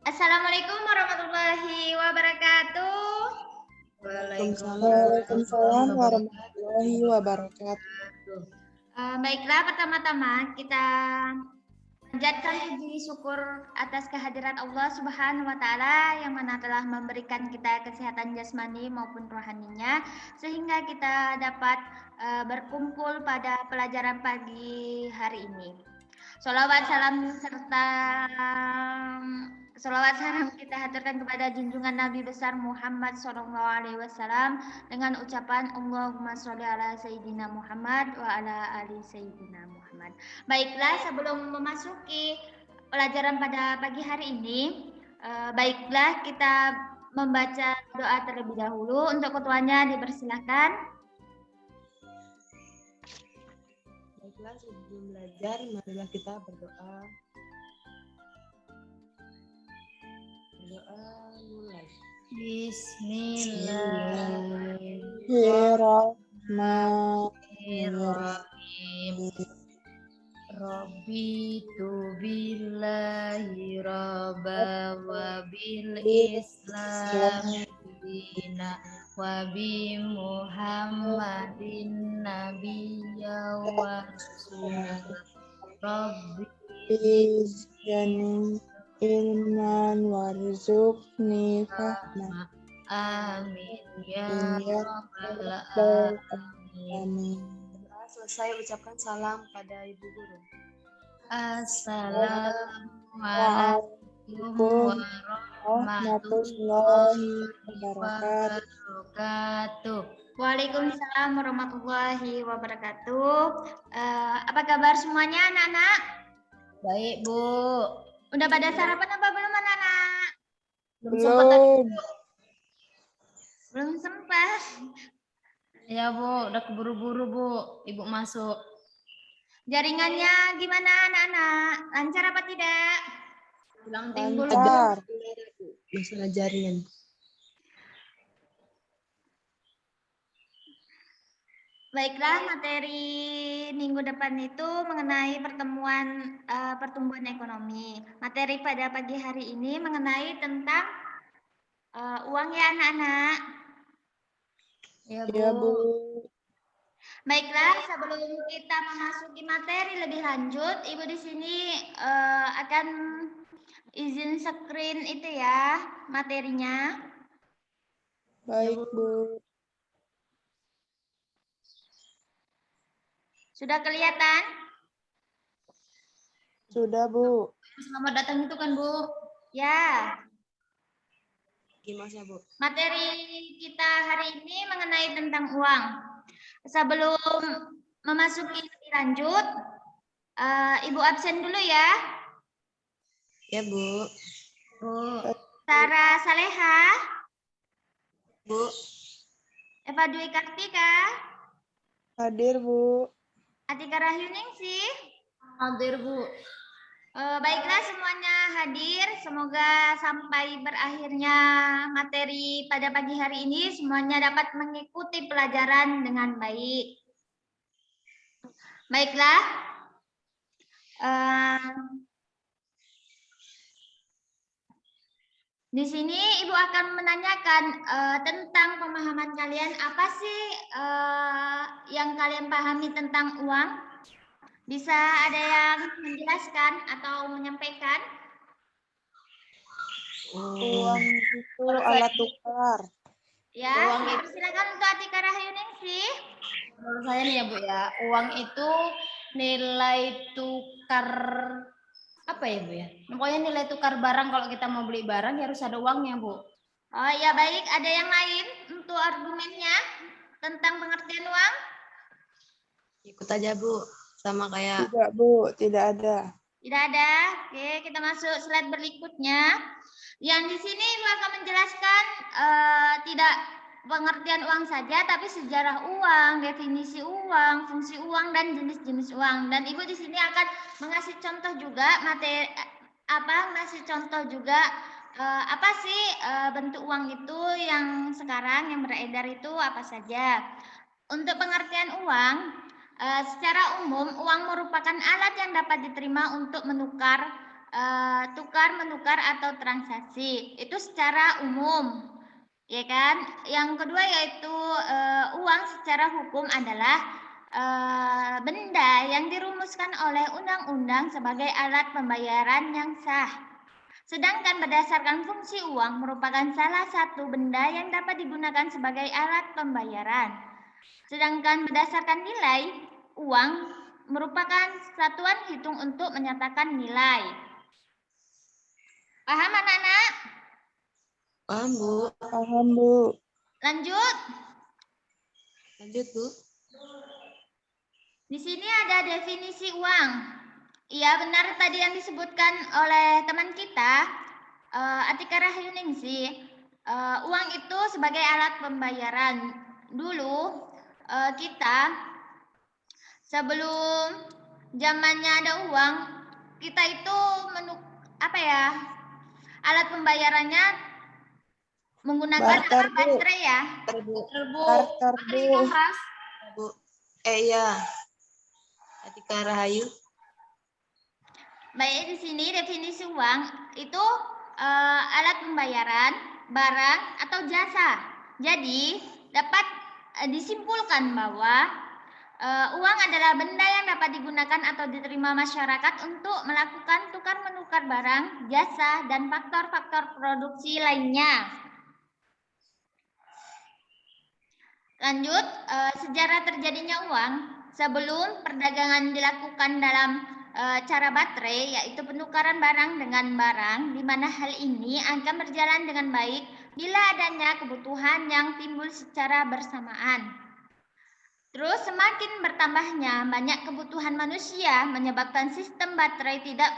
Assalamualaikum warahmatullahi wabarakatuh. Waalaikumsalam warahmatullahi wabarakatuh. Baiklah, pertama-tama kita panjatkan puji syukur atas kehadirat Allah Subhanahu wa taala yang mana telah memberikan kita kesehatan jasmani maupun rohaninya sehingga kita dapat berkumpul pada pelajaran pagi hari ini. Sholawat salam kita haturkan kepada junjungan Nabi besar Muhammad SAW dengan ucapan Allahumma sholli ala Sayyidina Muhammad wa ala ali Sayyidina Muhammad. Baiklah, sebelum memasuki pelajaran pada pagi hari ini, baiklah kita membaca doa terlebih dahulu. Untuk ketuanya dipersilakan. Baiklah, sebelum belajar, marilah kita berdoa. Berdoa mulai. Bismillahirrahmanirrahim. Rabbi tu billahi rabba wa bil islam dina wa bi muhammadin nabiyya wa rasulah. Rabbi Izjani ilman warzuqni fahma. Amin ya rabbal alamin. Selesai ucapkan salam pada ibu guru. Assalamualaikum warahmatullahi wabarakatuh. Waalaikumsalam warahmatullahi wabarakatuh. Apa kabar semuanya anak-anak? Baik, Bu. Udah pada sarapan apa belum anak-anak? Belum sempat. Ya, Bu, udah keburu-buru, Bu. Ibu masuk. Jaringannya gimana anak-anak? Lancar apa tidak? Bilang timbul. Lancar. Masalah jaringan. Baiklah, materi minggu depan itu mengenai pertumbuhan ekonomi. Materi pada pagi hari ini mengenai tentang uang ya anak-anak. Ya, Ya, Bu. Baiklah, sebelum kita memasuki materi lebih lanjut, Ibu di sini akan izin screen itu ya materinya. Baik, Bu. Sudah kelihatan? Sudah, Bu. Selamat datang itu kan, Bu? Ya. Gimana, Bu? Materi kita hari ini mengenai tentang uang. Sebelum memasuki lebih lanjut, Ibu absen dulu ya. Ya, Bu. Bu. Sarah Saleha. Bu. Eva Dwi Kartika. Hadir, Bu. Atika Rahyuningsi. Hadir, Bu. Baiklah semuanya hadir. Semoga sampai berakhirnya materi pada pagi hari ini semuanya dapat mengikuti pelajaran dengan baik. Baiklah. Di sini Ibu akan menanyakan tentang pemahaman kalian. Apa sih yang kalian pahami tentang uang? Bisa ada yang menjelaskan atau menyampaikan? Uang itu alat tukar. Ya, silakan untuk Atika Rahyuningsi. Menurut saya nih ya, Bu ya, uang itu nilai tukar apa ya, Bu ya? Pokoknya nilai tukar barang. Kalau kita mau beli barang ya harus ada uangnya, Bu. Oh ya, baik. Ada yang lain untuk argumennya tentang pengertian uang? Ikut aja, Bu. Sama kayak... Tidak, Bu. Tidak ada. Tidak ada. Oke, kita masuk slide berikutnya. Yang di sini Ibu akan menjelaskan tidak pengertian uang saja, tapi sejarah uang, definisi uang, fungsi uang, dan jenis-jenis uang. Dan Ibu di sini akan mengasih contoh juga ngasih contoh juga apa sih bentuk uang itu yang sekarang yang beredar itu apa saja. Untuk pengertian uang, secara umum uang merupakan alat yang dapat diterima untuk menukar tukar menukar atau transaksi. Itu secara umum. Ya kan? Yang kedua yaitu uang secara hukum adalah benda yang dirumuskan oleh undang-undang sebagai alat pembayaran yang sah. Sedangkan berdasarkan fungsi uang merupakan salah satu benda yang dapat digunakan sebagai alat pembayaran. Sedangkan berdasarkan nilai, uang merupakan satuan hitung untuk menyatakan nilai. Paham anak-anak? Paham, Bu. Paham, Bu. Lanjut. Lanjut, Bu. Di sini ada definisi uang. Iya, benar tadi yang disebutkan oleh teman kita, Atika Rahyuningsih. Uang itu sebagai alat pembayaran. Dulu kita sebelum zamannya ada uang, kita itu alat pembayarannya menggunakan Barter, Bu. baterai ya. Barter, Bu. Bu. Iya. Atika Rahayu. Baik, di sini definisi uang itu alat pembayaran, barang atau jasa. Jadi dapat disimpulkan bahwa uang adalah benda yang dapat digunakan atau diterima masyarakat untuk melakukan tukar menukar barang, jasa, dan faktor-faktor produksi lainnya. Lanjut, sejarah terjadinya uang sebelum perdagangan dilakukan dalam cara baterai, yaitu penukaran barang dengan barang, di mana hal ini akan berjalan dengan baik bila adanya kebutuhan yang timbul secara bersamaan. Terus semakin bertambahnya banyak kebutuhan manusia menyebabkan sistem baterai tidak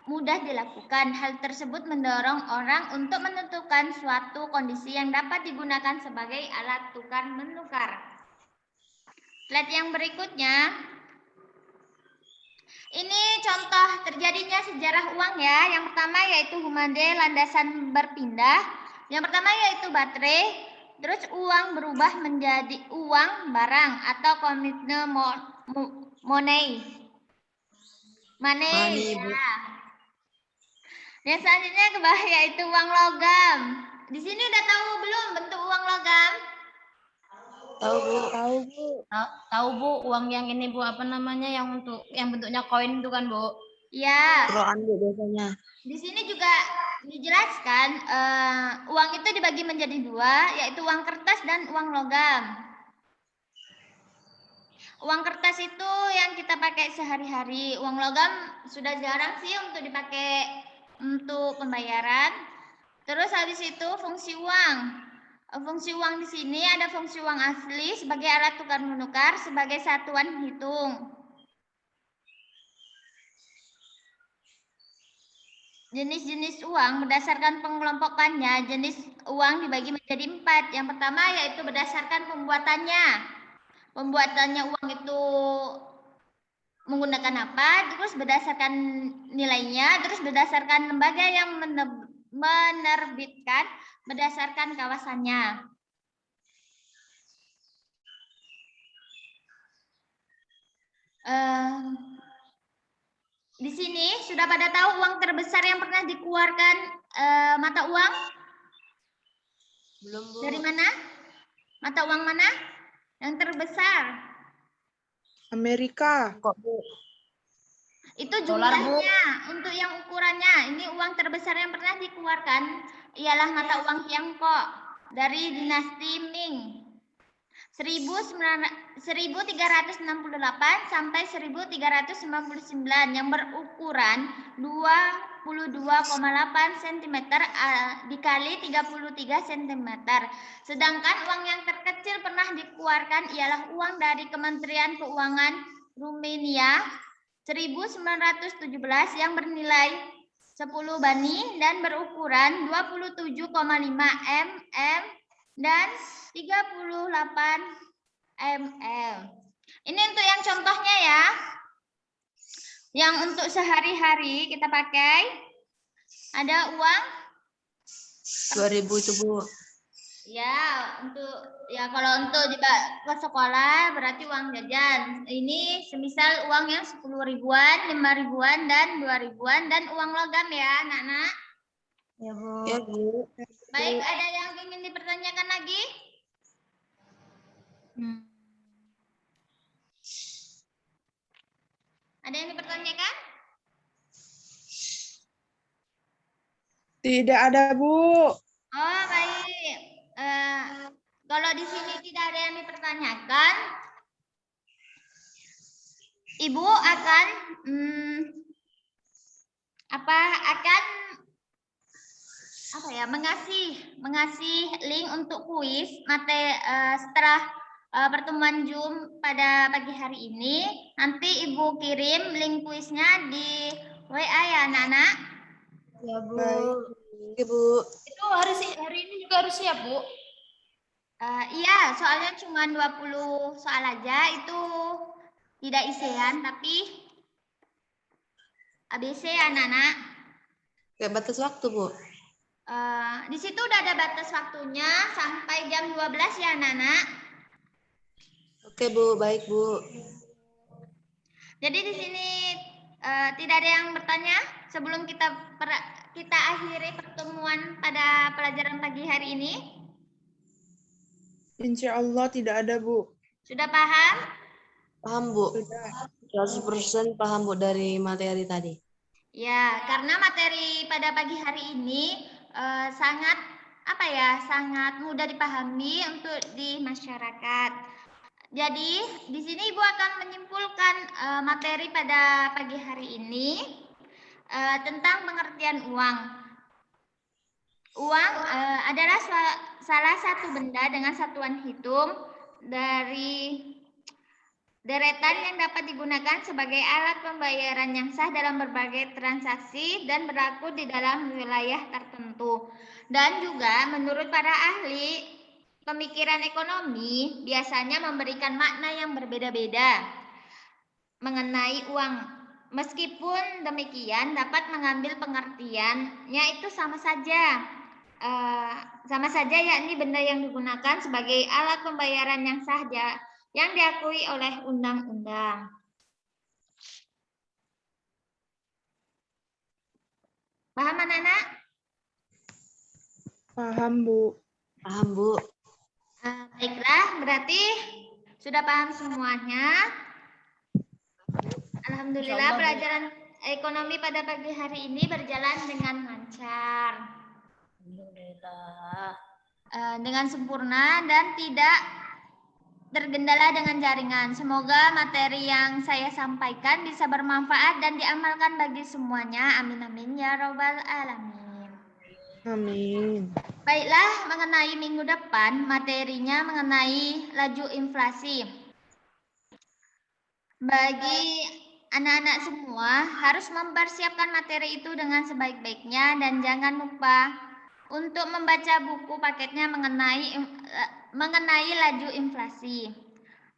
mudah dilakukan. Hal tersebut mendorong orang untuk menentukan suatu kondisi yang dapat digunakan sebagai alat tukar menukar. Slide yang berikutnya. Ini contoh terjadinya sejarah uang ya. Yang pertama yaitu Humande, landasan berpindah. Yang pertama yaitu baterai. Terus uang berubah menjadi uang barang atau komitme money. Money Bu. ya. Yang selanjutnya ke bawah yaitu uang logam. Di sini udah tahu belum bentuk uang logam? Tahu, Bu. Tahu, Bu. Tahu, Bu, uang yang ini, Bu, apa namanya, yang bentuknya koin itu kan, Bu? Ya. Peroan, Bu, biasanya. Di sini juga dijelaskan uang itu dibagi menjadi dua, yaitu uang kertas dan uang logam. Uang kertas itu yang kita pakai sehari-hari. Uang logam sudah jarang sih untuk dipakai untuk pembayaran. Terus habis itu fungsi uang. Fungsi uang di sini ada fungsi uang asli sebagai alat tukar menukar sebagai satuan hitung. Jenis-jenis uang berdasarkan pengelompokannya, jenis uang dibagi menjadi 4. Yang pertama yaitu berdasarkan pembuatannya. Pembuatannya uang itu menggunakan apa, terus berdasarkan nilainya, terus berdasarkan lembaga yang menerbitkan, berdasarkan kawasannya. Di sini sudah pada tahu uang terbesar yang pernah dikeluarkan mata uang? Belum, Bu. Dari mana? Mata uang mana? Yang terbesar? Amerika. Kok, Bu? Itu Dolar, Bu. jumlahnya untuk yang ukurannya. Ini uang terbesar yang pernah dikeluarkan ialah mata uang Tiongkok dari dinasti Ming. 1368 sampai 1399 yang berukuran 22,8 cm dikali 33 cm. Sedangkan uang yang terkecil pernah dikeluarkan ialah uang dari Kementerian Keuangan Rumania 1917 yang bernilai 10 bani dan berukuran 27,5 mm dan 38 ml. Ini untuk yang contohnya ya. Yang untuk sehari-hari kita pakai ada uang 2000 itu, Bu. Ya, kalau untuk ke sekolah berarti uang jajan. Ini semisal uang yang 10 ribuan, 5 ribuan, dan 2 ribuan, dan uang logam ya, anak-anak. Ya, Bu. Ya, Bu. Baik, ada yang ingin dipertanyakan lagi? Ada yang dipertanyakan? Tidak ada, Bu. Oh, baik. Kalau di sini tidak ada yang dipertanyakan, Ibu akan mengasih link untuk kuis setelah pertemuan Zoom pada pagi hari ini. Nanti Ibu kirim link kuisnya di WA ya, anak-anak. Ya, Bu. Baik. Oke, Bu. Itu hari ini juga harus siap, Bu. Iya, soalnya cuma 20 soal aja, itu tidak isean, tapi ABC anak-anak. Kayak batas waktu, Bu. Di situ udah ada batas waktunya sampai jam 12 ya anak-anak. Oke, Bu. Baik, Bu. Jadi di sini tidak ada yang bertanya sebelum kita akhiri pertemuan pada pelajaran pagi hari ini. Insya Allah tidak ada, Bu. Sudah paham? Paham, Bu. Sudah. 100% paham, Bu, dari materi tadi. Ya, karena materi pada pagi hari ini sangat mudah dipahami untuk di masyarakat. Jadi, di sini Ibu akan menyimpulkan materi pada pagi hari ini tentang pengertian uang. Uang adalah salah satu benda dengan satuan hitung dari deretan yang dapat digunakan sebagai alat pembayaran yang sah dalam berbagai transaksi dan berlaku di dalam wilayah tertentu. Dan juga menurut para ahli pemikiran ekonomi biasanya memberikan makna yang berbeda-beda mengenai uang. Meskipun demikian dapat mengambil pengertiannya itu sama saja yakni benda yang digunakan sebagai alat pembayaran yang sah yang diakui oleh undang-undang. Paham anak-anak? Paham, Bu. Paham, Bu. Baiklah, berarti sudah paham semuanya. Alhamdulillah pelajaran ekonomi pada pagi hari ini berjalan dengan lancar. Alhamdulillah. Dengan sempurna dan tidak tergendala dengan jaringan. Semoga materi yang saya sampaikan bisa bermanfaat dan diamalkan bagi semuanya. Amin amin ya robbal alamin. Amin. Baiklah, mengenai minggu depan materinya mengenai laju inflasi. Bagi anak-anak semua harus mempersiapkan materi itu dengan sebaik-baiknya dan jangan lupa untuk membaca buku paketnya mengenai laju inflasi.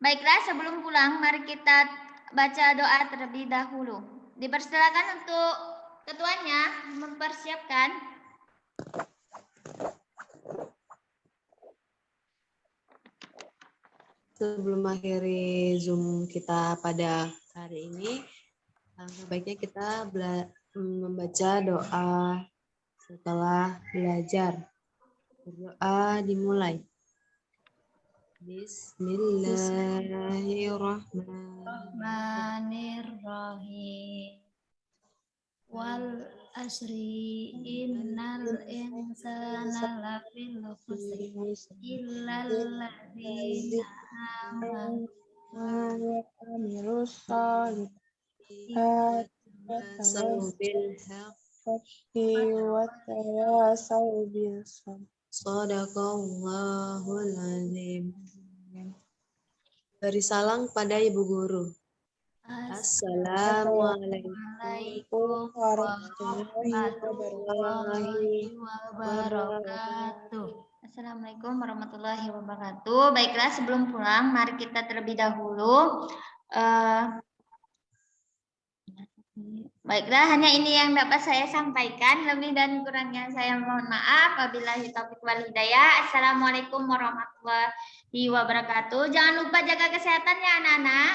Baiklah, sebelum pulang mari kita baca doa terlebih dahulu. Dipersilakan untuk ketuanya mempersiapkan. Sebelum akhiri Zoom kita pada hari ini, sebaiknya kita membaca doa setelah belajar. Berdoa dimulai. Bismillahirrahmanirrahim. Wal asri innal insana lafil khusri illal ladzina amanu wa amilus shalihat wa tawasaw bil sabr. Shadaqallahul azim. Beri salam pada ibu guru. Assalamualaikum warahmatullahi wabarakatuh. Assalamualaikum warahmatullahi wabarakatuh. Baiklah, sebelum pulang mari kita terlebih dahulu Baiklah, hanya ini yang dapat saya sampaikan. Lebih dan kurangnya saya mohon maaf. Wabillahi taufiq wal hidayah. Assalamualaikum warahmatullahi wabarakatuh. Jangan lupa jaga kesehatan ya anak-anak.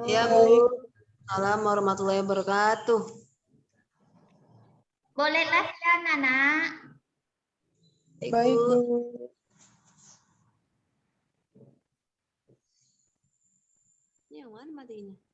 Ya, Bu. Assalamualaikum warahmatullahi wabarakatuh. Bolehlah ya anak-anak. Baik, Bu. Yang mana matinya?